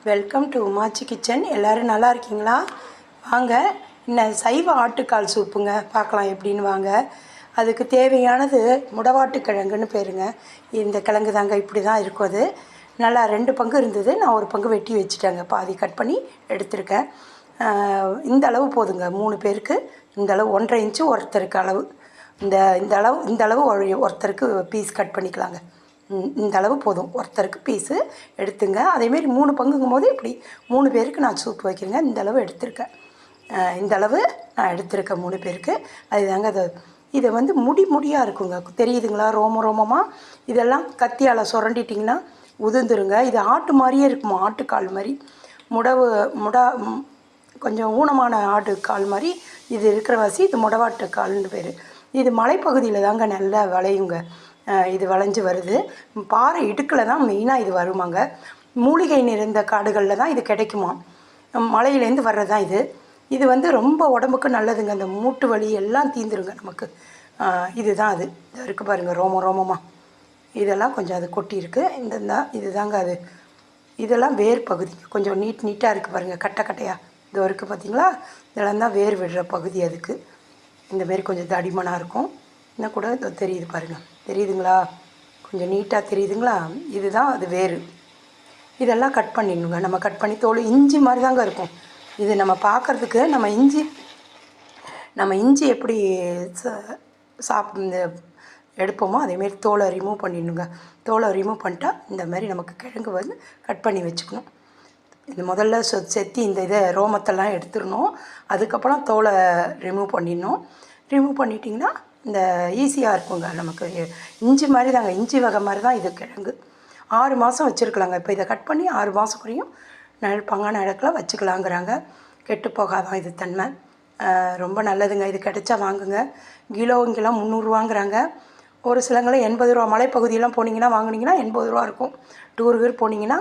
Welcome to உமாச்சி kitchen. எல்லோரும் நல்லா இருக்கீங்களா? வாங்க, இன்னும் சைவ ஆட்டுக்கால் சூப்புங்க பார்க்கலாம் எப்படின்னு வாங்க. அதுக்கு தேவையானது முடவாட்டு கிழங்குன்னு பேருங்க. இந்த கிழங்கு தாங்க, இப்படி தான் இருக்கும். அது நல்லா 2 பங்கு இருந்தது, நான் 1 பங்கு வெட்டி வச்சுட்டேங்க. பாதி கட் பண்ணி எடுத்திருக்கேன். இந்த அளவு போதுங்க 3 பேருக்கு. இந்த அளவு 1.5 இன்ச்சு ஒருத்தருக்கு அளவு. இந்த அளவு ஒருத்தருக்கு பீஸ் கட் பண்ணிக்கலாங்க. இந்த அளவு போதும் ஒருத்தருக்கு பீஸு எடுத்துங்க. அதேமாரி 3 பங்குங்கும் போது இப்படி 3 பேருக்கு நான் சூப் வைக்கிறேங்க. இந்த அளவு எடுத்திருக்கேன். இந்த அளவு நான் எடுத்திருக்கேன் 3 பேருக்கு. அதுதாங்க அது. இதை வந்து முடியாக இருக்குங்க, தெரியுதுங்களா? ரோமமாக இதெல்லாம் கத்தியால் சுரண்டிட்டிங்கன்னா உதிர்ந்துருங்க. இது ஆட்டு மாதிரியே இருக்குமா, ஆட்டுக்கால் மாதிரி. கொஞ்சம் ஊனமான ஆட்டுக்கால் மாதிரி இது இருக்கிற வாசி. இது முடவாட்டு கால்னு பேர். இது மலைப்பகுதியில் தாங்க நல்லா விளையுங்க. இது விளைஞ்சி வருது. பாறை இடுக்கில் தான் மெயினாக இது வருமாங்க. மூலிகை நிறைந்த காடுகளில் தான் இது கிடைக்குமா. மலையிலேருந்து வர்றது தான் இது. இது வந்து ரொம்ப உடம்புக்கு நல்லதுங்க. அந்த மூட்டு வலி எல்லாம் தீந்துருங்க நமக்கு. இதுதான் அது. இது இருக்குது பாருங்கள், ரோமமாக இதெல்லாம் கொஞ்சம் அது கொட்டி இருக்குது. இது தாங்க அது. இதெல்லாம் வேர் பகுதி. கொஞ்சம் நீட்டாக இருக்குது பாருங்கள், கட்டையாக இது இருக்குது பார்த்தீங்களா? இதெல்லாம் தான் வேர் விடுற பகுதி. அதுக்கு இந்தமாரி கொஞ்சம் தடிமனாக இருக்கும். இன்னும் கூட தெரியுது பாருங்கள், தெரியுதுங்களா? கொஞ்சம் நீட்டாக தெரியுதுங்களா? இதுதான் அது வேறு. இதெல்லாம் கட் பண்ணிடணுங்க. நம்ம கட் பண்ணி தோல் இஞ்சி மாதிரி தாங்க இருக்கும் இது. நம்ம பார்க்குறதுக்கு நம்ம இஞ்சி எப்படி எடுப்போமோ அதேமாரி தோலை ரிமூவ் பண்ணிடணுங்க. தோலை ரிமூவ் பண்ணிட்டா இந்த மாதிரி நமக்கு கிழங்கு வந்து கட் பண்ணி வச்சுக்கணும். இது முதல்ல செத்தி இந்த இதை ரோமத்தெல்லாம் எடுத்துடணும். அதுக்கப்புறம் தோலை ரிமூவ் பண்ணிடணும். ரிமூவ் பண்ணிட்டிங்கன்னா இந்த ஈஸியாக இருக்குங்க. நமக்கு இஞ்சி மாதிரி தாங்க, இஞ்சி வகை மாதிரி தான் இது கிழங்கு. 6 மாதம் வச்சுருக்கலாங்க. இப்போ இதை கட் பண்ணி 6 மாதம் வரையும் பங்கான இடத்துல வச்சுக்கலாங்கிறாங்க. கெட்டு போகாதான் இது தன்மை. ரொம்ப நல்லதுங்க. இது கிடைச்சா வாங்குங்க. கிலோங்கெல்லாம் 300 ரூபாங்கிறாங்க. ஒரு சிலங்களை 80 ரூபா. மலைப்பகுதியெல்லாம் போனீங்கன்னா வாங்கினீங்கன்னா 80 ரூபா இருக்கும். டூருக்கு போனீங்கன்னா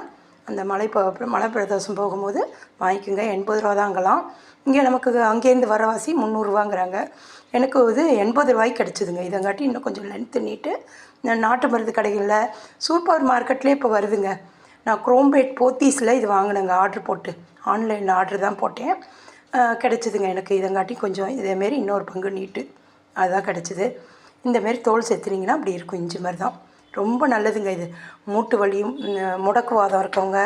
அந்த மலை பிரதேசம் போகும்போது வாங்கிக்கோங்க. 80 ரூபா தான் அங்கெல்லாம். இங்கே நமக்கு அங்கேருந்து வரவாசி 300 ரூபாங்கிறாங்க. எனக்கு இது 80 ரூபாய்க்கு கிடச்சிதுங்க. இதங்காட்டி இன்னும் கொஞ்சம் லென்த்து நீட்டு நாட்டு மருந்து கடைகளில் சூப்பர் மார்க்கெட்லேயே இப்போ வருதுங்க. நான் குரோம்பேட் போத்தீஸில் இது வாங்கினேங்க. ஆர்டர் போட்டு ஆன்லைனில் ஆர்டர் தான் போட்டேன். கிடச்சிதுங்க எனக்கு. இதங்காட்டி கொஞ்சம் இதேமாரி இன்னொரு பங்கு நீட்டு அதுதான் கிடச்சிது. இந்தமாரி தோல் சேர்த்துனீங்கன்னா அப்படி இருக்கும். இஞ்சி மாதிரி தான். ரொம்ப நல்லதுங்க இது. மூட்டு வலியும் முடக்குவாதம் இருக்கவங்க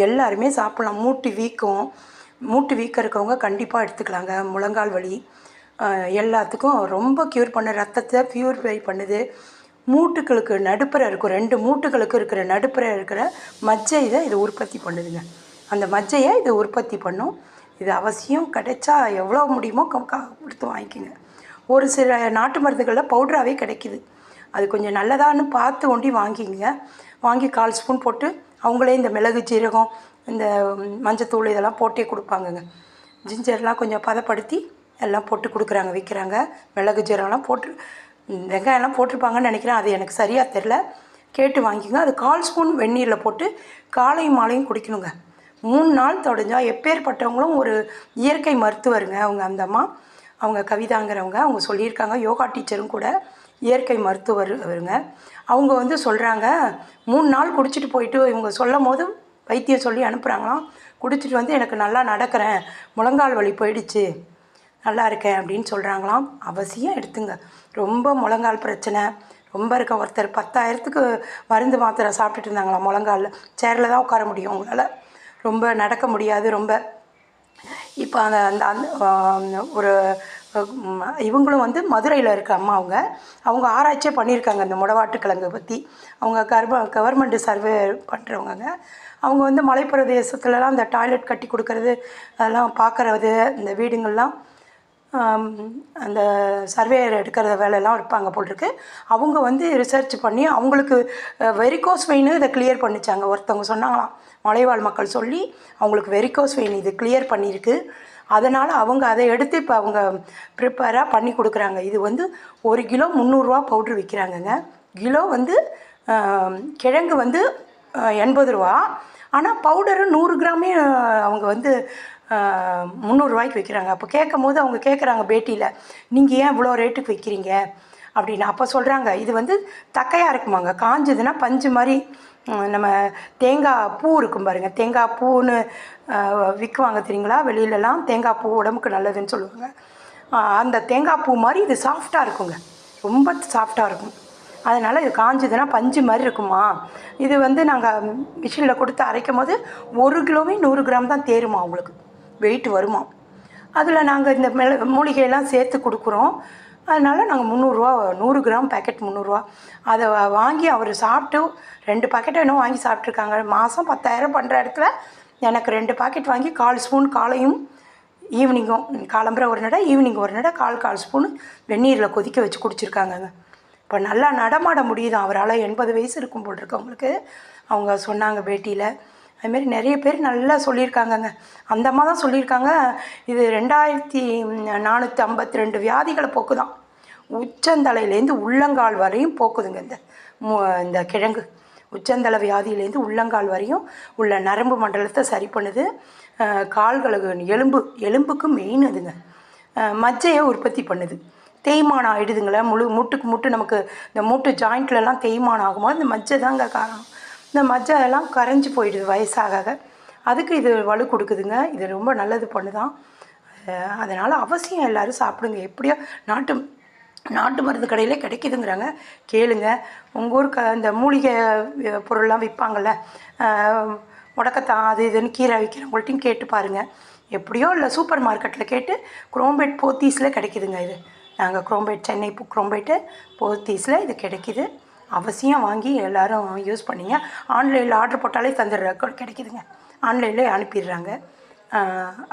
எல்லாருமே சாப்பிட்லாம். மூட்டு வீக்கம் இருக்கவங்க கண்டிப்பாக எடுத்துக்கலாங்க. முழங்கால் வலி எல்லாத்துக்கும் ரொம்ப க்யூர் பண்ண, ரத்தத்தை ப்யூரிஃபை பண்ணுது. மூட்டுகளுக்கு நடுப்புற இருக்கும், 2 மூட்டுகளுக்கு இருக்கிற நடுப்புற இருக்கிற மஜ்ஜை இதை இது உற்பத்தி பண்ணுதுங்க. அந்த மஜ்ஜையை இது உற்பத்தி பண்ணும். இது அவசியம் கிடைச்சா எவ்வளோ முடியுமோ கொடுத்து வாங்கிக்கோங்க. ஒரு சில நாட்டு மருந்துகளில் பவுடராகவே கிடைக்கிது. அது கொஞ்சம் நல்லதான்னு பார்த்து ஒண்டி வாங்கிங்க. வாங்கி 1/4 ஸ்பூன் போட்டு அவங்களே இந்த மிளகு, ஜீரகம், இந்த மஞ்சத்தூள் இதெல்லாம் போட்டே கொடுப்பாங்கங்க. ஜிஞ்சர்லாம் கொஞ்சம் பதப்படுத்தி எல்லாம் போட்டு கொடுக்குறாங்க, விற்கிறாங்க. மிளகு, ஜீரகம்லாம் போட்டு வெங்காயம்லாம் போட்டிருப்பாங்கன்னு நினைக்கிறேன். அது எனக்கு சரியாக தெரில. கேட்டு வாங்கிக்கோங்க. அது 1/4 ஸ்பூன் வெந்நீரில் போட்டு காலையும் மாலையும் குடிக்கணுங்க. 3 நாள் தொடஞ்சால் எப்பேற்பட்டவங்களும் ஒரு இயற்கை மருத்துவருங்க. அந்த அம்மா, அவங்க கவிதாங்கிறவங்க, அவங்க சொல்லியிருக்காங்க. யோகா டீச்சரும் கூட, இயற்கை மருத்துவர் அவருங்க. அவங்க வந்து சொல்கிறாங்க, 3 நாள் குடிச்சிட்டு போயிட்டு இவங்க சொல்லும் போது வைத்தியம் சொல்லி அனுப்புகிறாங்களாம். குடிச்சிட்டு வந்து எனக்கு நல்லா நடக்கிறேன், முழங்கால் வலி போயிடுச்சு, நல்லா இருக்கேன் அப்படின்னு சொல்கிறாங்களாம். அவசியம் எடுத்துங்க. ரொம்ப முழங்கால் பிரச்சனை ரொம்ப இருக்க ஒருத்தர் 10,000க்கு மருந்து மாத்திரை சாப்பிட்டுட்டு இருந்தாங்களாம். முழங்காலில் சேரில் தான் உட்கார முடியும், அவங்களால ரொம்ப நடக்க முடியாது. ரொம்ப இப்போ ஒரு இவங்களும் வந்து மதுரையில் இருக்க அம்மா, அவங்க ஆராய்ச்சியே பண்ணியிருக்காங்க இந்த முடவாட்டு கிழங்கு பற்றி. அவங்க கவர்மெண்ட்டு சர்வே பண்ணுறவங்க. அவங்க வந்து மலைப்பிரதேசத்துலலாம் இந்த டாய்லெட் கட்டி கொடுக்கறது அதெல்லாம் பார்க்குறது, இந்த வீடுங்கள்லாம் அந்த சர்வேயர் எடுக்கிற வேலையெல்லாம் இருப்பாங்க போட்டிருக்கு. அவங்க வந்து ரிசர்ச் பண்ணி அவங்களுக்கு வெரிகோஸ் வெயின் இதை கிளியர் பண்ணிச்சாங்க. ஒருத்தவங்க சொன்னாங்களாம், மலைவாழ் மக்கள் சொல்லி அவங்களுக்கு வெரிகோஸ் வெயின் இது கிளியர் பண்ணியிருக்கு. அதனால் அவங்க அதை எடுத்து இப்போ அவங்க ப்ரிப்பேராக பண்ணி கொடுக்குறாங்க. இது வந்து 1 கிலோ 300 ரூபா பவுட்ரு விற்கிறாங்கங்க. கிலோ வந்து கிழங்கு வந்து 80 ரூபா. ஆனால் பவுடரு 100 கிராமே அவங்க வந்து 300 ரூபாய்க்கு விற்கிறாங்க. அப்போ கேட்கும் போது அவங்க கேட்குறாங்க பேட்டியில், நீங்கள் ஏன் இவ்வளோ ரேட்டுக்கு விற்கிறீங்க அப்படின்னு. அப்போ சொல்கிறாங்க, இது வந்து தக்கையாக இருக்குமாங்க. காஞ்சதுன்னா பஞ்சு மாதிரி நம்ம தேங்காய் பூ இருக்கும் பாருங்கள், தேங்காய் பூன்னு விற்குவாங்க தெரியுங்களா, வெளியிலலாம் தேங்காய் பூ உடம்புக்கு நல்லதுன்னு சொல்லுவாங்க. அந்த தேங்காய் பூ மாதிரி இது சாஃப்டாக இருக்குங்க, ரொம்ப சாஃப்டாக இருக்கும். அதனால் இது காஞ்சதுன்னா பஞ்சு மாதிரி இருக்குமா. இது வந்து நாங்கள் மிஷினில் கொடுத்து அரைக்கும் போது 1 கிலோவே 100 கிராம் தான் தேருமா, உங்களுக்கு வெயிட் வருமா. அதில் நாங்கள் இந்த மூலிகையெல்லாம் சேர்த்து கொடுக்குறோம். அதனால் நாங்கள் 300 100 கிராம் பேக்கெட் 300. அதை வாங்கி அவர் சாப்பிட்டு 2 பாக்கெட்டை இன்னும் வாங்கி சாப்பிட்ருக்காங்க. மாதம் 10,000 பண்ணுற இடத்துல எனக்கு 2 பாக்கெட் வாங்கி 1/4 ஸ்பூன் காலையும் ஈவினிங்கும், காலம்புற ஒரு நடை ஈவினிங் ஒரு நடை 1/4 ஸ்பூன் வெந்நீரில் கொதிக்க வச்சு குடிச்சிருக்காங்கங்க. இப்போ நல்லா நடமாட முடியுது அவரால். 80 வயசு இருக்கும் போல் இருக்கு அவங்களுக்கு, அவங்க சொன்னாங்க பேட்டியில். அதுமாரி நிறைய பேர் நல்லா சொல்லியிருக்காங்கங்க. அந்த அம்மா தான் சொல்லியிருக்காங்க, இது 2452 வியாதிகளை போக்குதான். உச்சந்தலையிலேருந்து உள்ளங்கால் வரையும் போக்குதுங்க இந்த கிழங்கு. உச்சந்தலை வியாதியிலேருந்து உள்ளங்கால் வரையும் உள்ள நரம்பு மண்டலத்தை சரி பண்ணுது. கால்களுக்கு எலும்புக்கு மெயின் அதுங்க. மஜ்ஜையை உற்பத்தி பண்ணுது. தேய்மானம் ஆகிடுதுங்களே, மூட்டுக்கு மூட்டு நமக்கு இந்த மூட்டு ஜாயிண்ட்லலாம் தேய்மானம் ஆகும்போது இந்த மஜ்ஜை தாங்க காரணம். இந்த மஜ்ஜை எல்லாம் கரைஞ்சி போயிடுது வயசாக. அதுக்கு இது வலு கொடுக்குதுங்க. இது ரொம்ப நல்லது பண்ணுதான். அதனால் அவசியம் எல்லோரும் சாப்பிடுங்க. எப்படியோ நாட்டு மருந்து கடையிலே கிடைக்கிதுங்கிறாங்க, கேளுங்க. உங்கள் ஊருக்கு இந்த மூலிகை பொருள்லாம் விற்பாங்கள்ல, முடக்கத்தான் அது இதுன்னு கீரை விற்கிறவங்கள்ட்டையும் கேட்டு பாருங்கள். எப்படியோ இல்லை சூப்பர் மார்க்கெட்டில் கேட்டு குரோம்பேட் போத்தீஸில் கிடைக்கிதுங்க. இது நாங்கள் குரோம்பேட், சென்னை குரோம்பேட்டு போத்தீஸில் இது கிடைக்கிது. அவசியம் வாங்கி எல்லோரும் யூஸ் பண்ணிங்க. ஆன்லைனில் ஆர்டர் போட்டாலே கிடைக்கிதுங்க, ஆன்லைன்லேயே அனுப்பிடுறாங்க.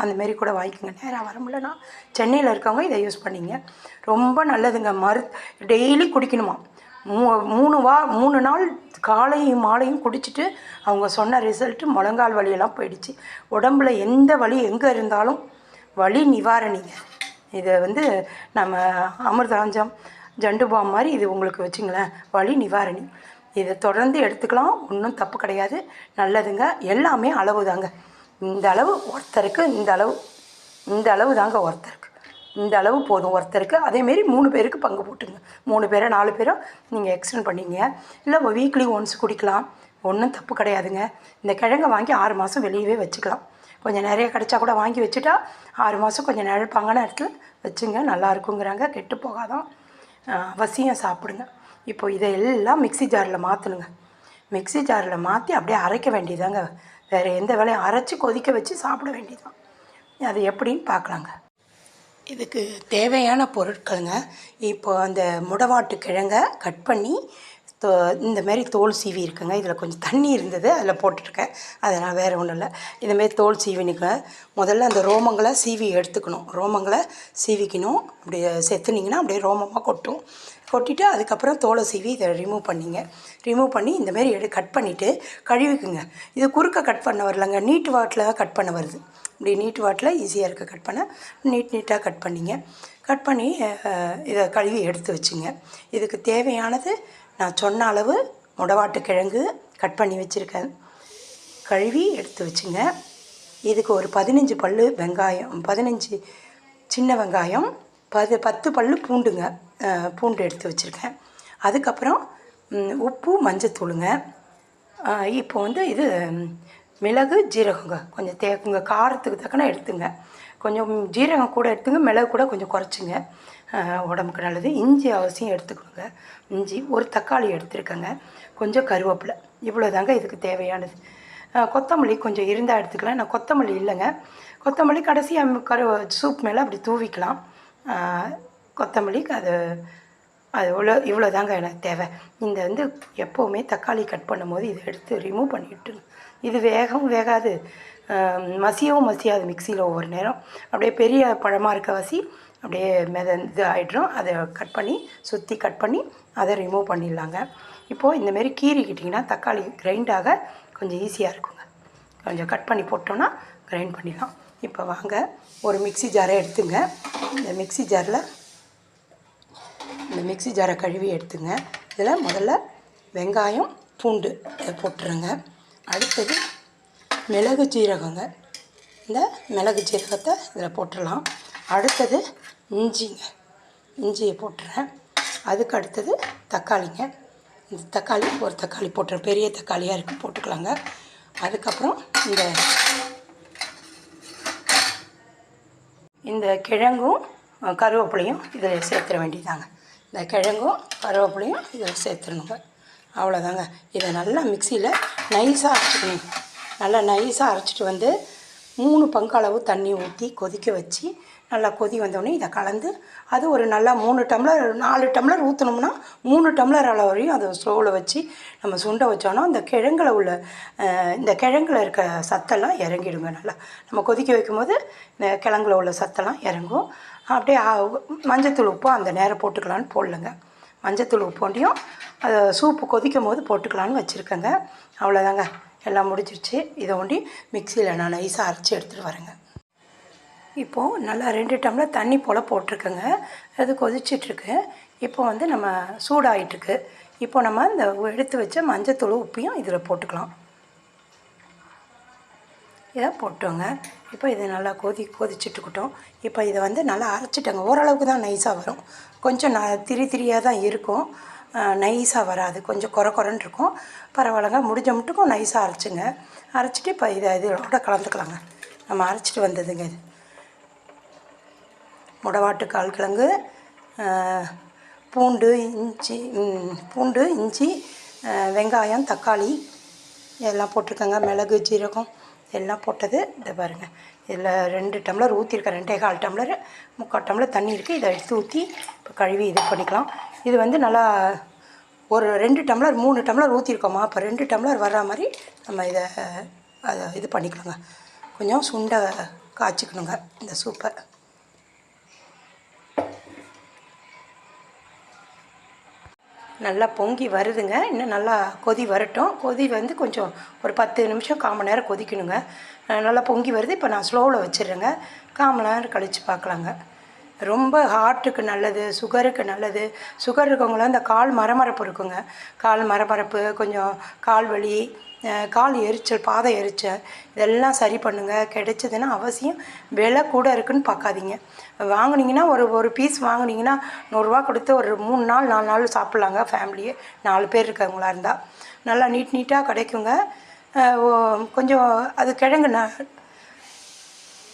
அந்தமாரி கூட வாங்கிக்கோங்க. நேராக வர முடியலன்னா சென்னையில் இருக்கவங்க இதை யூஸ் பண்ணிங்க, ரொம்ப நல்லதுங்க. டெய்லி குடிக்கணுமா. 3 நாள் காலையும் மாலையும் குடிச்சிட்டு அவங்க சொன்ன ரிசல்ட்டு முழங்கால் வலியெல்லாம் போயிடுச்சு. உடம்புல எந்த வலி எங்கே இருந்தாலும் வலி நிவாரணிங்க. இதை வந்து நம்ம அமிர்தாஞ்சம் ஜண்டு பாம் மாதிரி இது உங்களுக்கு வச்சுங்களேன், வலி நிவாரணி. இதை தொடர்ந்து எடுத்துக்கலாம், ஒன்றும் தப்பு கிடையாது, நல்லதுங்க. எல்லாமே அளவு தாங்க. இந்த அளவு ஒருத்தருக்கு, இந்த அளவு தாங்க ஒருத்தருக்கு, இந்த அளவு போதும் ஒருத்தருக்கு. அதேமாரி 3 பேருக்கு பங்கு போட்டுங்க. 3 பேரோ 4 பேரோ நீங்கள் எக்ஸ்டெண்ட் பண்ணிங்க. இல்லை வீக்லி ஒன்ஸ் குடிக்கலாம், ஒன்றும் தப்பு கிடையாதுங்க. இந்த கிழங்கை வாங்கி 6 மாதம் வெளியவே வச்சுக்கலாம். கொஞ்சம் நிறைய கிடச்சா கூட வாங்கி வச்சுட்டா 6 மாதம் கொஞ்சம் நிழப்பாங்கன்னா இடத்துல வச்சுங்க, நல்லா இருக்குங்கிறாங்க, கெட்டு போகாதான். அவசியம் சாப்பிடுங்க. இப்போ இதையெல்லாம் மிக்ஸி ஜாரில் மாற்றணுங்க. மிக்ஸி ஜாரில் மாற்றி அப்படியே அரைக்க வேண்டியதாங்க. வேறு எந்த வேலையும், அரைச்சி கொதிக்க வச்சு சாப்பிட வேண்டியதுதான். அது எப்படின்னு பார்க்கலாங்க. இதுக்கு தேவையான பொருட்களுங்க, இப்போ அந்த முடவாட்டு கிழங்கை கட் பண்ணி இந்தமாரி தோல் சீவி இருக்குங்க. இதில் கொஞ்சம் தண்ணி இருந்தது, அதில் போட்டுருக்கேன். அதனால் வேறு ஒன்றும் இல்லை. இதுமாரி தோல் சீவினுங்க. முதல்ல அந்த ரோமங்களை சீவி எடுத்துக்கணும். ரோமங்களை சீவிக்கணும். அப்படியே செத்துனிங்கன்னா அப்படியே ரோமமாக கொட்டிட்டு அதுக்கப்புறம் தோலை சீவி இதை ரிமூவ் பண்ணி இந்தமாரி கட் பண்ணிவிட்டு கழுவிக்குங்க. இது குறுக்க கட் பண்ண வரலங்க, நீட்டு வாட்டில் தான் கட் பண்ண வருது. இப்படி நீட்டு வாட்டில் ஈஸியாக இருக்குது கட் பண்ண. நீட்டாக கட் பண்ணிங்க. கட் பண்ணி இதை கழுவி எடுத்து வச்சுங்க. இதுக்கு தேவையானது நான் சொன்ன அளவு முடவாட்டு கிழங்கு கட் பண்ணி வச்சுருக்கேன், கழுவி எடுத்து வச்சுங்க. இதுக்கு ஒரு 15 பல் வெங்காயம், 15 சின்ன வெங்காயம், 10 பல் பூண்டுங்க, பூண்டு எடுத்து வச்சுருக்கேன். அதுக்கப்புறம் உப்பு, மஞ்சத்தூளுங்க. இப்போ வந்து இது மிளகு, ஜீரகங்க கொஞ்சம் உங்கள் காரத்துக்கு தக்கன எடுத்துங்க. கொஞ்சம் ஜீரகம் கூட எடுத்துங்க, மிளகு கூட கொஞ்சம் குறைச்சிங்க, உடம்புக்கு நல்லது. இஞ்சி அவசியம் எடுத்துக்கணுங்க. இஞ்சி, ஒரு தக்காளி எடுத்துருக்கேங்க, கொஞ்சம் கருவேப்பிலை. இவ்வளோ தாங்க இதுக்கு தேவையானது. கொத்தமல்லி கொஞ்சம் இருந்தால் எடுத்துக்கலாம். நான் கொத்தமல்லி இல்லைங்க, கொத்தமல்லி கடைசியாக சூப் மேலே அப்படி தூவிக்கலாம். கொத்தமல்லிக்கு அது இவ்வளோ தாங்க எனக்கு தேவை. இந்த வந்து எப்போவுமே தக்காளி கட் பண்ணும்போது இதை எடுத்து ரிமூவ் பண்ணிவிட்டு, இது வேகாது, மசியவும் மசியாது மிக்சியில். ஒவ்வொரு நேரம் அப்படியே பெரிய பழமாக இருக்க அப்படியே இது ஆகிடும். அதை சுற்றி கட் பண்ணி அதை ரிமூவ் பண்ணிடலாங்க. இப்போது இந்தமாரி கீறிக்கிட்டிங்கன்னா தக்காளி கிரைண்டாக கொஞ்சம் ஈஸியாக இருக்குங்க. கொஞ்சம் கட் பண்ணி போட்டோன்னா கிரைண்ட் பண்ணிடலாம். இப்போ வாங்க ஒரு மிக்ஸி ஜாரை எடுத்துங்க. இந்த மிக்ஸி ஜாரை கழுவி எடுத்துங்க. இதில் முதல்ல வெங்காயம், பூண்டு இதை போட்டுருங்க. அடுத்தது மிளகு, ஜீரகங்க. இந்த மிளகு ஜீரகத்தை இதில் போட்டுடலாம். அடுத்தது இஞ்சியை போட்டுறேன். அதுக்கு அடுத்தது தக்காளிங்க. இந்த தக்காளி ஒரு தக்காளி போட்டுறோம், பெரிய தக்காளியாக இருக்குது போட்டுக்கலாங்க. அதுக்கப்புறம் இந்த கிழங்கும் கருவேப்பிலையும் இதில் சேர்த்துற வேண்டியதாங்க. இந்த கிழங்கும் கருவேப்பிலையும் இதில் சேர்த்துடணுங்க. அவ்வளோதாங்க. இதை நல்லா மிக்சியில் நைஸாக அரைச்சிக்கணும். நல்லா நைஸாக அரைச்சிட்டு 3 பங்கு அளவு தண்ணி ஊற்றி கொதிக்க வச்சு நல்லா கொதி வந்தோடனே இதை கலந்து அது ஒரு நல்லா 3 டம்ளர் 4 டம்ளர் ஊற்றினோம்னா 3 டம்ளர் அளவு வரையும் அதை ஸ்லோவில் வச்சு நம்ம சுண்ட வச்சோன்னா இந்த கிழங்குல இருக்க சத்தெல்லாம் இறங்கிடுங்க. நல்லா நம்ம கொதிக்க வைக்கும்போது இந்த கிழங்குல உள்ள சத்தெல்லாம் இறங்கும். அப்படியே மஞ்சத்தூள் உப்பு அந்த நேரம் போட்டுக்கலான்னு போடலங்க. மஞ்சத்தூள் உப்போண்டியும் அதை சூப்பு கொதிக்கும் போது போட்டுக்கலான்னு வச்சுருக்கேங்க. அவ்வளோதாங்க, எல்லாம் முடிஞ்சிருச்சு. இதை ஒண்டி மிக்சியில் நான் நைஸாக அரைச்சி எடுத்துகிட்டு வரேங்க. இப்போது நல்லா 2 டம்ளர் தண்ணி போல் போட்டிருக்கேங்க. அது கொதிச்சிட்ருக்கு. இப்போ நம்ம சூடாகிட்டுருக்கு. இப்போ நம்ம இந்த எடுத்து வச்ச மஞ்சத்தூள் உப்பையும் இதில் போட்டுக்கலாம். இதை போட்டோங்க. இப்போ இது நல்லா கொதிச்சிட்ருக்கட்டும். இப்போ இதை நல்லா அரைச்சிட்டேங்க. ஓரளவுக்கு தான் நைஸாக வரும். கொஞ்சம் திரியாக தான் இருக்கும், நைஸாக வராது, கொஞ்சம் குறன்னு இருக்கும். பரவாயில்லைங்க, முடிஞ்ச மட்டுக்கும் நைஸாக அரைச்சிங்க. அரைச்சிட்டு இப்போ இதோட கலந்துக்கலாங்க. நம்ம அரைச்சிட்டு வந்ததுங்க. இது முடவாட்டு கால் கிழங்கு, பூண்டு, இஞ்சி, வெங்காயம், தக்காளி எல்லாம் போட்டிருக்கேங்க. மிளகு, ஜீரகம் எல்லாம் போட்டது. இதை பாருங்கள், இதில் 2 டம்ளர் ஊற்றிருக்கேன். 2.25 டம்ளர் 3/4 டம்ளர் தண்ணி இருக்குது. இதை எடுத்து ஊற்றி இப்போ கழுவி இது பண்ணிக்கலாம். இது நல்லா ஒரு 2 டம்ளர் 3 டம்ளர் ஊற்றிருக்கோமா, அப்போ 2 டம்ளர் வர்ற மாதிரி நம்ம அதை இது பண்ணிக்கலாங்க. கொஞ்சம் சுண்டை காய்ச்சிக்கணுங்க இந்த சூப்பை. நல்லா பொங்கி வருதுங்க. இன்னும் நல்லா கொதி வரட்டும். கொதி கொஞ்சம் ஒரு 10 நிமிஷம் 1/4 மணி நேரம் கொதிக்கணுங்க. நல்லா பொங்கி வருது. இப்போ நான் ஸ்லோவில் வச்சிடுறேங்க. 1/4 மணி நேரம் கழித்து பார்க்கலாங்க. ரொம்ப ஹார்ட்டுக்கு நல்லது, சுகருக்கு நல்லது. சுகர் இருக்கவங்களாம் இந்த கால் மரமரப்பு இருக்குங்க. கால் மரமரப்பு, கொஞ்சம் கால் வலி, கால் எரிச்சல், பாத எரிச்சல் இதெல்லாம் சரி பண்ணுங்க. கிடைச்சதுன்னா அவசியம். விலை கூட இருக்குதுன்னு பார்க்காதீங்க. வாங்கினீங்கன்னா ஒரு பீஸ் வாங்கினீங்கன்னா 100 ரூபா கொடுத்து ஒரு 3 நாள் 4 நாள் சாப்பிட்லாங்க. ஃபேமிலியே 4 பேர் இருக்கவங்களா இருந்தால் நல்லா நீட்டாக கிடைக்குங்க. கொஞ்சம் அது கிழங்கு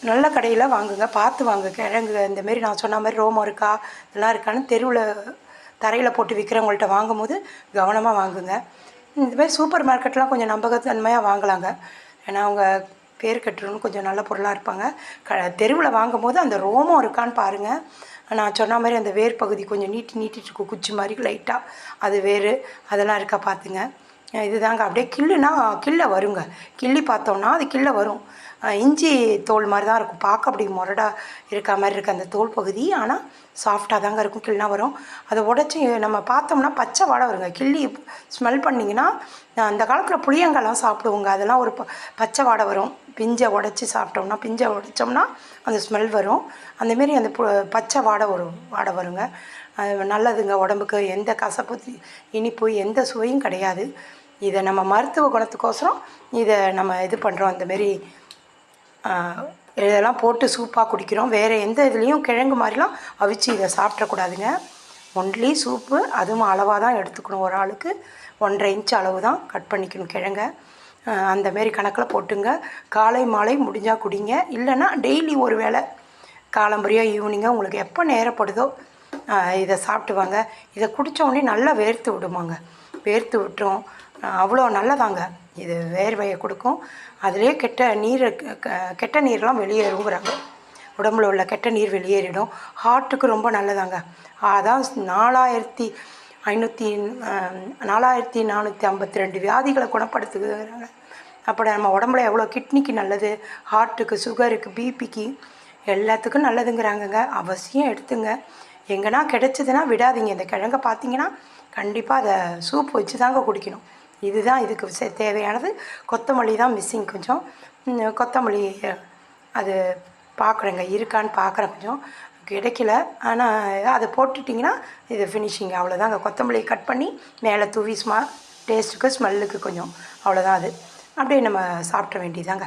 நல்ல கடையில் வாங்குங்க, பார்த்து வாங்க. கிழங்கு இந்தமாரி நான் சொன்ன மாதிரி ரோமம் இருக்கா இதெல்லாம் இருக்கான்னு தெருவில் தரையில் போட்டு விற்கிறவங்கள்ட்ட வாங்கும்போது கவனமாக வாங்குங்க. இந்தமாதிரி சூப்பர் மார்க்கெட்லாம் கொஞ்சம் நம்பகத்தன்மையாக வாங்கலாங்க. ஏன்னா அவங்க பேர் கட்டுறோன்னு கொஞ்சம் நல்ல பொருளாக இருப்பாங்க. தெருவில் வாங்கும் போது அந்த ரோமம் இருக்கான்னு பாருங்கள். நான் சொன்ன மாதிரி அந்த வேர் பகுதி கொஞ்சம் நீட்டிட்டு இருக்கும், குச்சி மாதிரி லைட்டாக, அது வேர் அதெல்லாம் இருக்கா பார்த்துங்க. இதுதாங்க. அப்படியே கிள்ள வருங்க. கிள்ளி பார்த்தோம்னா அது கிள்ள வரும். இஞ்சி தோல் மாதிரி தான் இருக்கும், பார்க்க அப்படி முரடாக இருக்க மாதிரி இருக்குது அந்த தோல் பகுதி. ஆனால் சாஃப்டாக தாங்க இருக்கும், கிள்னா வரும். அதை உடச்சி நம்ம பார்த்தோம்னா பச்சை வாடை வருங்க. கிள்ளி ஸ்மெல் பண்ணிங்கன்னா, அந்த காலத்தில் புளியங்காலாம் சாப்பிடுவோங்க, அதெல்லாம் ஒரு பச்சை வாடை வரும். பிஞ்சை உடச்சி சாப்பிட்டோம்னா, பிஞ்சை உடைச்சோம்னா அந்த ஸ்மெல் வரும். அந்தமாரி அந்த பச்சை வாடை வருங்க. நல்லதுங்க உடம்புக்கு. எந்த கசப்பு, இனிப்பு, எந்த சுவையும் கிடையாது. இதை நம்ம மருத்துவ குணத்துக்கோசரம் இதை நம்ம இது பண்ணுறோம். அந்தமாரி இதெல்லாம் போட்டு சூப்பாக குடிக்கிறோம். வேறு எந்த இதுலேயும் கிழங்கு மாதிரிலாம் அவிச்சு இதை சாப்பிடக்கூடாதுங்க. ஒன்லி சூப்பு, அதுவும் அளவாக தான் எடுத்துக்கணும். ஒரு ஆளுக்கு 1.5 இன்ச் அளவு தான் கட் பண்ணிக்கணும் கிழங்க. அந்தமாரி கணக்கில் போட்டுங்க. காலை மாலை முடிஞ்சால் குடிங்க. இல்லைன்னா டெய்லி ஒரு வேளை காலம்புரியா ஈவினிங்காக உங்களுக்கு எப்போ நேரப்படுதோ இதை சாப்பிட்டு வாங்க. இதை குடித்த உடனே நல்லா வேர்த்து விடுமாங்க. வேர்த்து விட்டுரும். அவ்வளோ நல்லதாங்க. இது வேர்வையை கொடுக்கும். அதிலே கெட்ட நீர்லாம் வெளியேறுங்கிறாங்க. உடம்புல உள்ள கெட்ட நீர் வெளியேறிடும். ஹார்ட்டுக்கு ரொம்ப நல்லதாங்க. அதான் 4452 வியாதிகளை குணப்படுத்துகிறாங்க. அப்போ நம்ம உடம்புல எவ்வளோ கிட்னிக்கு நல்லது, ஹார்ட்டுக்கு, சுகருக்கு, பிபிக்கு எல்லாத்துக்கும் நல்லதுங்கிறாங்கங்க. அவசியம் எடுத்துங்க. எங்கன்னா கிடைச்சதுன்னா விடாதீங்க. இந்த கிழங்க பார்த்தீங்கன்னா கண்டிப்பாக அதை சூப் வச்சு தாங்க குடிக்கணும். இதுதான் இதுக்கு தேவையானது. கொத்தமல்லி தான் மிஸ்ஸிங். கொஞ்சம் கொத்தமல்லி அது பார்க்குறேங்க, இருக்கான்னு பார்க்குறேன். கொஞ்சம் கிடைக்கல, ஆனால் அதை போட்டுட்டிங்கன்னா இது ஃபினிஷிங். அவ்வளோதாங்க. கொத்தமல்லி கட் பண்ணி மேலே தூவி டேஸ்ட்டுக்கு, ஸ்மெல்லுக்கு கொஞ்சம், அவ்வளோதான். அது அப்படியே நம்ம சாப்பிட வேண்டியதாங்க.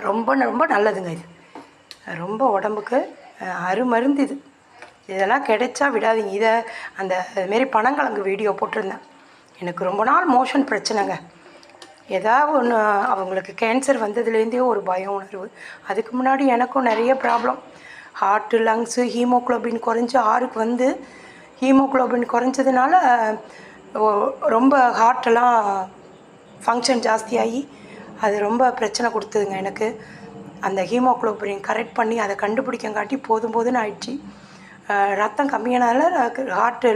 ரொம்ப ரொம்ப நல்லதுங்க. இது ரொம்ப உடம்புக்கு அருமருந்து. இதெல்லாம் கிடைச்சா விடாதீங்க. இதை அதுமாரி பனங்கிழங்கு வீடியோ போட்டிருந்தேன். எனக்கு ரொம்ப நாள் மோஷன் பிரச்சனைங்க. ஏதாவது ஒன்று அவங்களுக்கு கேன்சர் வந்ததுலேருந்தே ஒரு பயம் உணர்வு. அதுக்கு முன்னாடி எனக்கும் நிறைய ப்ராப்ளம். ஹார்ட்டு, லங்ஸு, ஹீமோக்ளோபின் குறைஞ்சி 6க்கு வந்து ஹீமோக்ளோபின் குறைஞ்சதுனால ரொம்ப ஹார்ட்டெல்லாம் ஃபங்க்ஷன் ஜாஸ்தியாகி அது ரொம்ப பிரச்சனை கொடுத்ததுங்க எனக்கு. அந்த ஹீமோக்ளோபின் கரெக்ட் பண்ணி அதை கண்டுபிடிக்கங்காட்டி போதும்னு ஆயிடுச்சு. ரத்தம் கம்மியானால ஹார்ட்டு,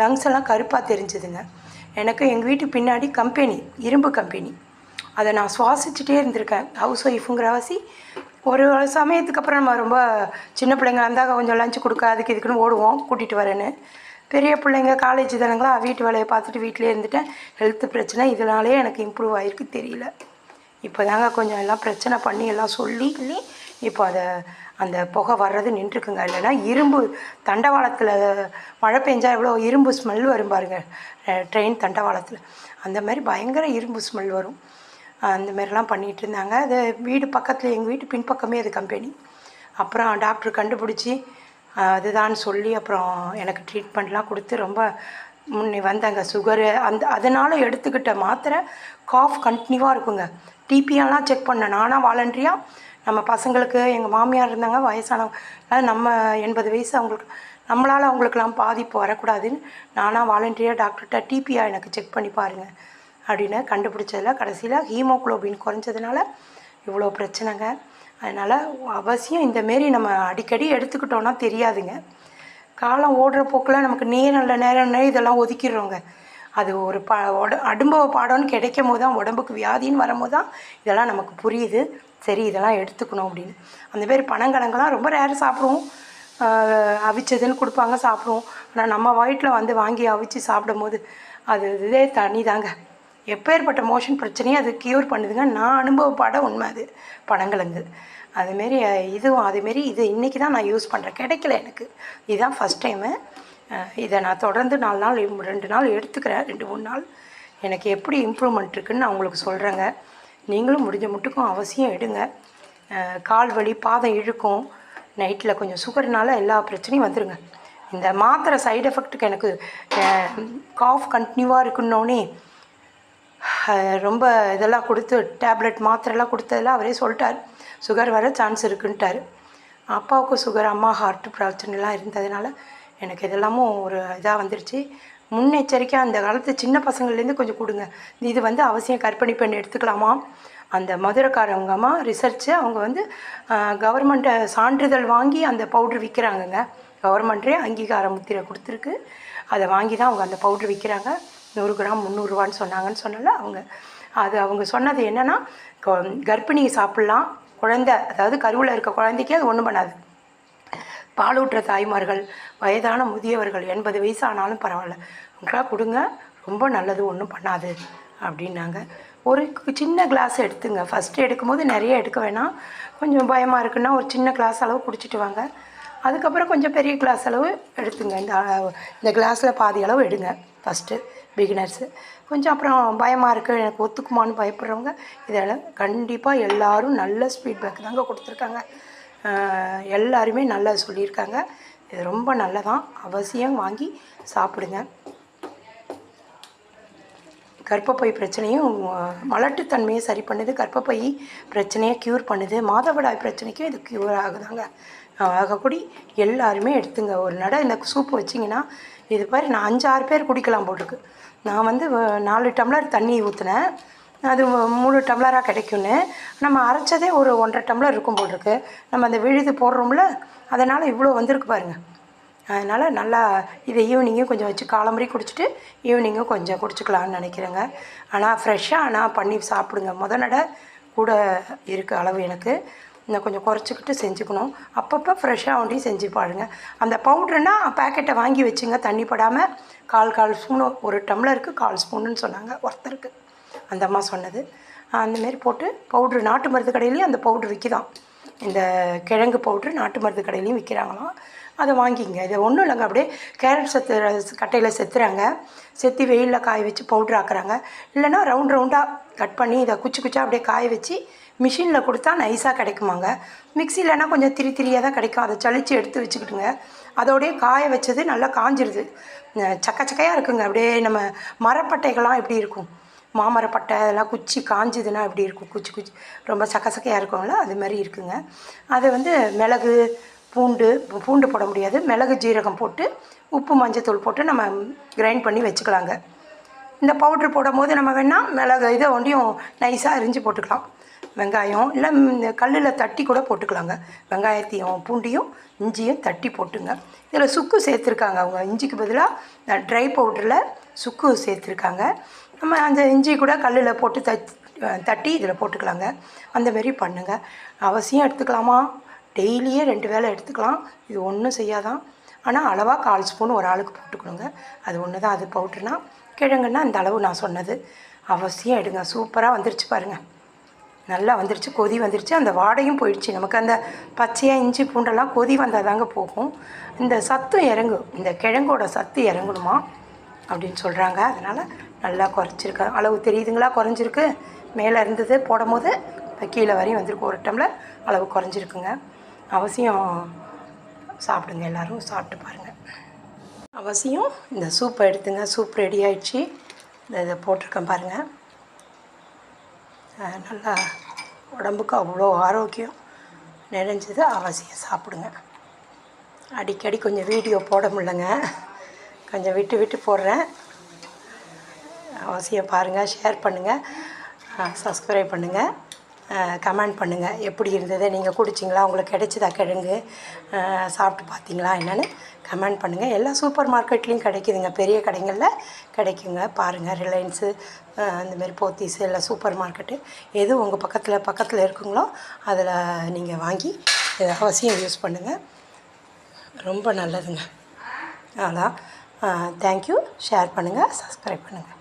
லங்ஸ் எல்லாம் கருப்பாக தெரிஞ்சுதுங்க எனக்கு. எங்கள் வீட்டு பின்னாடி கம்பெனி, இரும்பு கம்பெனி, அதை நான் சுவாசிச்சுட்டே இருந்திருக்கேன். ஹவுஸ் ஒய்ஃபுங்கிறவாசி ஒரு சமயத்துக்கு அப்புறம் நம்ம ரொம்ப சின்ன பிள்ளைங்க இருந்தால் கொஞ்சம் லஞ்சு கொடுக்க அதுக்கு இதுக்குன்னு ஓடுவோம் கூட்டிகிட்டு வரேன்னு. பெரிய பிள்ளைங்க காலேஜ் தானங்களா, வீட்டு வேலையை பார்த்துட்டு வீட்டிலே இருந்துட்டேன். ஹெல்த்து பிரச்சனை இதனாலே எனக்கு இம்ப்ரூவ் ஆகிருக்கு தெரியல. இப்போ தாங்க கொஞ்சம் எல்லாம் பிரச்சனை பண்ணி எல்லாம் சொல்லி இப்போ அந்த புகை வர்றது நின்றுக்குங்க. இல்லைன்னா இரும்பு தண்டவாளத்தில் மழை பெஞ்சால் எவ்வளோ இரும்பு ஸ்மெல் வரும் பாருங்க, ட்ரெயின் தண்டவாளத்தில் அந்த மாதிரி பயங்கர இரும்பு ஸ்மெல் வரும். அந்த மாதிரிலாம் பண்ணிகிட்டு இருந்தாங்க. அது வீடு பக்கத்தில், எங்கள் வீட்டு பின்பக்கமே அது கம்பெனி. அப்புறம் டாக்டர் கண்டுபிடிச்சி அதுதான் சொல்லி அப்புறம் எனக்கு ட்ரீட்மெண்ட்லாம் கொடுத்து ரொம்ப முன்னே வந்தாங்க. சுகரு அதனால் எடுத்துக்கிட்ட மாத்திரை காஃப் கண்டினியூவாக இருக்குங்க. டிபியெல்லாம் செக் பண்ணேன் நானாக வாலண்ட்ரியாக. நம்ம பசங்களுக்கு எங்கள் மாமியார் இருந்தாங்க வயசானவங்க, அதாவது நம்ம 80 வயசு அவங்களுக்கு, நம்மளால் அவங்களுக்கெல்லாம் பாதிப்பு வரக்கூடாதுன்னு நானாக வாலண்ட்ரியாக டாக்டர்கிட்ட டிபியா எனக்கு செக் பண்ணி பாருங்கள் அப்படின்னு கண்டுபிடிச்சதில் கடைசியில் ஹீமோக்ளோபின் குறைஞ்சதுனால இவ்வளோ பிரச்சனைங்க. அதனால் அவசியம் இந்தமாரி நம்ம அடிக்கடி எடுத்துக்கிட்டோன்னா தெரியாதுங்க. காலம் ஓடுற போக்கில் நமக்கு நேரம் இதெல்லாம் ஒதுக்கிடுறோங்க. அது ஒரு அனுபவ பாடம்னு கிடைக்கும் போது தான், உடம்புக்கு வியாதின்னு வரும்போது தான் இதெல்லாம் நமக்கு புரியுது. சரி இதெல்லாம் எடுத்துக்கணும் அப்படின்னு. அந்தமாரி பனங்கிழங்கெல்லாம் ரொம்ப ரேர் சாப்பிடுவோம். அவிச்சதுன்னு கொடுப்பாங்க சாப்பிடுவோம். ஆனால் நம்ம வயிற்றில் வந்து வாங்கி அவிச்சு சாப்பிடும் போது அது இதே தனி தாங்க. எப்பேற்பட்ட மோஷன் பிரச்சனையும் அது க்யூர் பண்ணுதுங்க. நான் அனுபவப்பட உண்மை அது பனங்கிழங்கு. அதுமாரி இதுவும் அதுமாரி இது இன்றைக்கி தான் நான் யூஸ் பண்ணுறேன். கிடைக்கல எனக்கு, இதுதான் ஃபஸ்ட் டைமு. இதை நான் தொடர்ந்து 4 நாள் 2 நாள் எடுத்துக்கிறேன், 2-3 நாள். எனக்கு எப்படி இம்ப்ரூவ்மெண்ட் இருக்குதுன்னு நான் உங்களுக்கு சொல்கிறேங்க. நீங்களும் முடிஞ்ச மட்டுக்கும் அவசியம் எடுங்க. கால் வலி, பாதம் இழுக்கும், நைட்டில் கொஞ்சம் சுகர்னால எல்லா பிரச்சனையும் வந்துடுங்க. இந்த மாத்திரை சைடு எஃபெக்ட்டுக்கு எனக்கு காஃப் கண்டினியூவாக இருக்குன்னோடனே ரொம்ப இதெல்லாம் கொடுத்து டேப்லெட் மாத்திரைலாம் கொடுத்ததெல்லாம் அவரே சொல்லிட்டார், சுகர் வர சான்ஸ் இருக்குன்ட்டார். அப்பாவுக்கும் சுகர், அம்மா ஹார்ட்டு பிரச்சனைலாம் இருந்ததுனால எனக்கு இதெல்லாமும் ஒரு இதாக வந்துருச்சு. முன்னெச்சரிக்கையாக அந்த காலத்து சின்ன பசங்கள்லேருந்து கொஞ்சம் கொடுங்க. இது வந்து அவசியம் கர்ப்பிணி பெண் எடுத்துக்கலாமா. அந்த மதுரைக்காரவங்க அம்மா ரிசர்ச்சு, அவங்க வந்து கவர்மெண்ட்டை சான்றிதழ் வாங்கி அந்த பவுட்ரு விற்கிறாங்கங்க. கவர்மெண்ட்டே அங்கீகார முத்திரை கொடுத்துருக்கு. அதை வாங்கி தான் அவங்க அந்த பவுட்ரு விற்கிறாங்க. 100 கிராம் 300 ரூபான்னு சொன்னாங்கன்னு சொன்னல அவங்க சொன்னது என்னென்னா, கர்ப்பிணி சாப்பிட்லாம், குழந்தை அதாவது கருவில் இருக்க குழந்தைக்கே அது ஒன்றும் பண்ணாது. பாலூட்டுற தாய்மார்கள், வயதான முதியவர்கள், 80 வயசு ஆனாலும் பரவாயில்ல, உங்களால் கொடுங்க, ரொம்ப நல்லது, ஒன்றும் பண்ணாது அப்படின்னாங்க. ஒரு சின்ன கிளாஸ் எடுத்துங்க. ஃபஸ்ட்டு எடுக்கும்போது நிறைய எடுக்க வேணாம், கொஞ்சம் பயமாக இருக்குன்னா ஒரு சின்ன கிளாஸ் அளவு குடிச்சிட்டு வாங்க. அதுக்கப்புறம் கொஞ்சம் பெரிய கிளாஸ் அளவு எடுத்துங்க. இந்த கிளாஸில் பாதி அளவு எடுங்க ஃபஸ்ட்டு பிகினர்ஸு. கொஞ்சம் அப்புறம் பயமாக இருக்குது, எனக்கு ஒத்துக்குமான்னு பயப்படுறவங்க இதெல்லாம் கண்டிப்பாக எல்லோரும் நல்ல ஃபீட்பேக் தாங்க கொடுத்துருக்காங்க. எல்லாருமே நல்லா சொல்லியிருக்காங்க. இது ரொம்ப நல்லதான், அவசியம் வாங்கி சாப்பிடுங்க. கர்ப்பப்பை பிரச்சனையும் மலட்டுத்தன்மையை சரி பண்ணுது, கர்ப்பப்பை பிரச்சனையை க்யூர் பண்ணுது, மாதவிடாய் பிரச்சனைக்கும் இது க்யூர் ஆகுதாங்க. ஆகக்கூடி எல்லாருமே எடுத்துங்க. ஒரு இந்த சூப்பு வச்சிங்கன்னா இது மாதிரி நான் 5-6 பேர் குடிக்கலாம் போட்டிருக்கு. நான் வந்து 4 டம்ளர் தண்ணி ஊற்றினேன், அது 3 டம்ளராக கிடைக்கும்னு. நம்ம அரைச்சதே ஒரு 1.5 டம்ளர் இருக்கும் போட்டிருக்கு. நம்ம அந்த விழுது போடுறோம்ல, அதனால் இவ்வளோ வந்திருக்கு பாருங்கள். அதனால் நல்லா இதை ஈவினிங்கும் கொஞ்சம் வச்சு காலம்பரி குடிச்சிட்டு ஈவினிங்கும் கொஞ்சம் குடிச்சிக்கலான்னு நினைக்கிறேங்க. ஆனால் ஃப்ரெஷ்ஷாக பண்ணி சாப்பிடுங்க. நடை கூட இருக்க அளவு எனக்கு இன்னும் கொஞ்சம் குறைச்சிக்கிட்டு செஞ்சுக்கணும். அப்பப்போ ஃப்ரெஷ்ஷாக ஒன்றையும் செஞ்சு பாருங்க. அந்த பவுட்ருன்னா பேக்கெட்டை வாங்கி வச்சுங்க, தண்ணி படாமல். கால் ஸ்பூனு, ஒரு டம்ளருக்கு 1/4 ஸ்பூனுன்னு சொன்னாங்க ஒருத்தருக்கு, அந்த அம்மா சொன்னது. அந்தமாரி போட்டு பவுட்ரு, நாட்டு மருந்து கடையிலையும் அந்த பவுட்ரு விற்கிதான். இந்த கிழங்கு பவுட்ரு நாட்டு மருந்து கடையிலையும் விற்கிறாங்களாம், அதை வாங்கிங்க. இது ஒன்றும் இல்லைங்க, அப்படியே கேரட் கட்டையில் செத்துறாங்க, செத்தி வெயிலில் காய வச்சு பவுட்ரு ஆக்குறாங்க. இல்லைனா ரவுண்டாக கட் பண்ணி இதை குச்சி அப்படியே காய வச்சு மிஷினில் கொடுத்தா நைஸாக கிடைக்குமாங்க. மிக்சிலனா கொஞ்சம் திரியாக தான் கிடைக்கும். அதை சலித்து எடுத்து வச்சுக்கிட்டுங்க. அதோடய காய வச்சது நல்லா காஞ்சிருது. சக்கையாக இருக்குங்க. அப்படியே நம்ம மரப்பட்டைகள்லாம் எப்படி இருக்கும், மாமரப்பட்டை அதெல்லாம் குச்சி காஞ்சுதுன்னா எப்படி இருக்கும், குச்சி ரொம்ப சக்கையாக இருக்கும்ல, அது மாதிரி இருக்குங்க. அதை வந்து மிளகு பூண்டு போட முடியாது, மிளகு ஜீரகம் போட்டு உப்பு மஞ்சத்தூள் போட்டு நம்ம கிரைண்ட் பண்ணி வச்சுக்கலாங்க. இந்த பவுட்ரு போடும் போது நம்ம வேணால் மிளகு இதை ஒண்டியும் நைஸாக அரிஞ்சு போட்டுக்கலாம். வெங்காயம் இல்லை கல்லில் தட்டி கூட போட்டுக்கலாங்க. வெங்காயத்தையும் பூண்டையும் இஞ்சியும் தட்டி போட்டுங்க. இதில் சுக்கு சேர்த்துருக்காங்க அவங்க. இஞ்சிக்கு பதிலாக ட்ரை பவுடரில் சுக்கு சேர்த்துருக்காங்க. நம்ம அந்த இஞ்சி கூட கல்லில் போட்டு தட்டி இதில் போட்டுக்கலாங்க. அந்தமாரி பண்ணுங்கள். அவசியம் எடுத்துக்கலாமா, டெய்லியே 2 வேளை எடுத்துக்கலாம். இது ஒன்றும் செய்யாதான். ஆனால் அளவாக 1/4 ஸ்பூன் ஒரு ஆளுக்கு போட்டுக்கணுங்க. அது ஒன்று தான். அது பவுட்ருனா கிழங்குன்னா இந்த அளவு நான் சொன்னது. அவசியம் எடுங்க. சூப்பராக வந்துருச்சு பாருங்கள். நல்லா வந்துருச்சு, கொதி வந்துருச்சு. அந்த வாடையும் போயிடுச்சு. நமக்கு அந்த பச்சையாக இஞ்சி பூண்டெல்லாம் கொதி வந்தால் தாங்க போகும். இந்த சத்தும் இறங்கும், இந்த கிழங்கோட சத்து இறங்கணுமா அப்படின்னு சொல்கிறாங்க. அதனால் நல்லா குறைச்சிருக்கேன். அளவு தெரியுதுங்களா, குறைஞ்சிருக்கு. மேலே இருந்தது போடும் போது இப்போ கீழே வரையும் வந்திருக்கு. 1 டம்ளர் அளவு குறைஞ்சிருக்குங்க. அவசியம் சாப்பிடுங்க, எல்லோரும் சாப்பிட்டு பாருங்கள். அவசியம் இந்த சூப்பை எடுத்துங்க. சூப் ரெடி ஆகிடுச்சு. இதை போட்டிருக்கேன் பாருங்கள். நல்லா உடம்புக்கு அவ்வளோ ஆரோக்கியம் நிறைஞ்சது. அவசியம் சாப்பிடுங்க. அடிக்கடி கொஞ்சம் வீடியோ போட முடியலங்க, கொஞ்சம் விட்டு போடுறேன். அவசியம் பாருங்கள், ஷேர் பண்ணுங்கள், சப்ஸ்கிரைப் பண்ணுங்கள், கமெண்ட் பண்ணுங்கள். எப்படி இருந்தது, நீங்கள் குடிச்சிங்களா, உங்களுக்கு கிடைச்சதா கிழங்கு, சாப்பிட்டு பார்த்தீங்களா என்னென்னு கமெண்ட் பண்ணுங்கள். எல்லா சூப்பர் மார்க்கெட்லேயும் கிடைக்குதுங்க, பெரிய கடைகளில் கிடைக்குங்க. பாருங்கள், ரிலையன்ஸு அந்தமாரி போத்தீஸ் எல்லாம் சூப்பர் மார்க்கெட்டு எது உங்கள் பக்கத்தில் இருக்குங்களோ அதில் நீங்கள் வாங்கி அவசியம் யூஸ் பண்ணுங்கள். ரொம்ப நல்லதுங்க. அதான். தேங்க்யூ. ஷேர் பண்ணுங்கள், சப்ஸ்கிரைப் பண்ணுங்கள்.